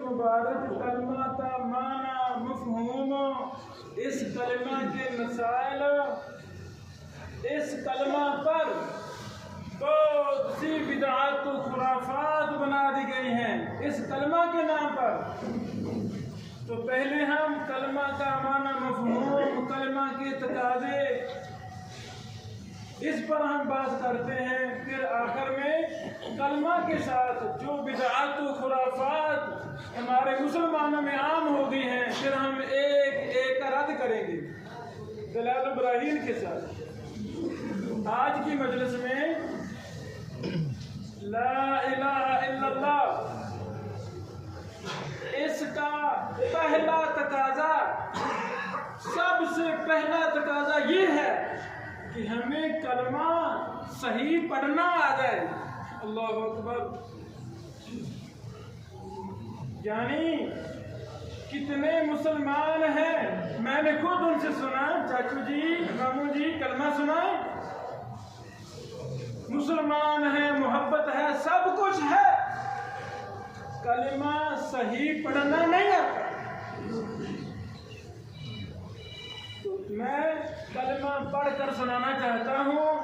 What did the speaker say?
मुबारक कलमा का माना मफहूम, इस कलमा के मसाइल, इस कलमा पर बहुत सी बिदअत खुराफात बना दी गई हैं इस कलमा के नाम पर। तो पहले हम कलमा का माना मफहूम, कलमा के तकाज़े, इस पर हम बात करते हैं। फिर आखिर में कलमा के साथ जो बिदअत खुराफात हमारे मुसलमानों में आम हो गई हैं, फिर हम एक एक का रद्द करेंगे दलाल इब्राहीम के साथ। आज की मजलिस में ला इलाहा इल्लल्लाह, इसका पहला तकाजा, सबसे पहला तकाजा ये है कि हमें कलमा सही पढ़ना आ जाए। अल्लाह अकबर। यानी कितने मुसलमान हैं, मैंने खुद उनसे सुना, चाचू जी, मामू जी, कलमा सुनाए, मुसलमान है, मोहब्बत है, सब कुछ है, कलमा सही पढ़ना नहीं आता। तो मैं कलमा पढ़कर सुनाना चाहता हूँ।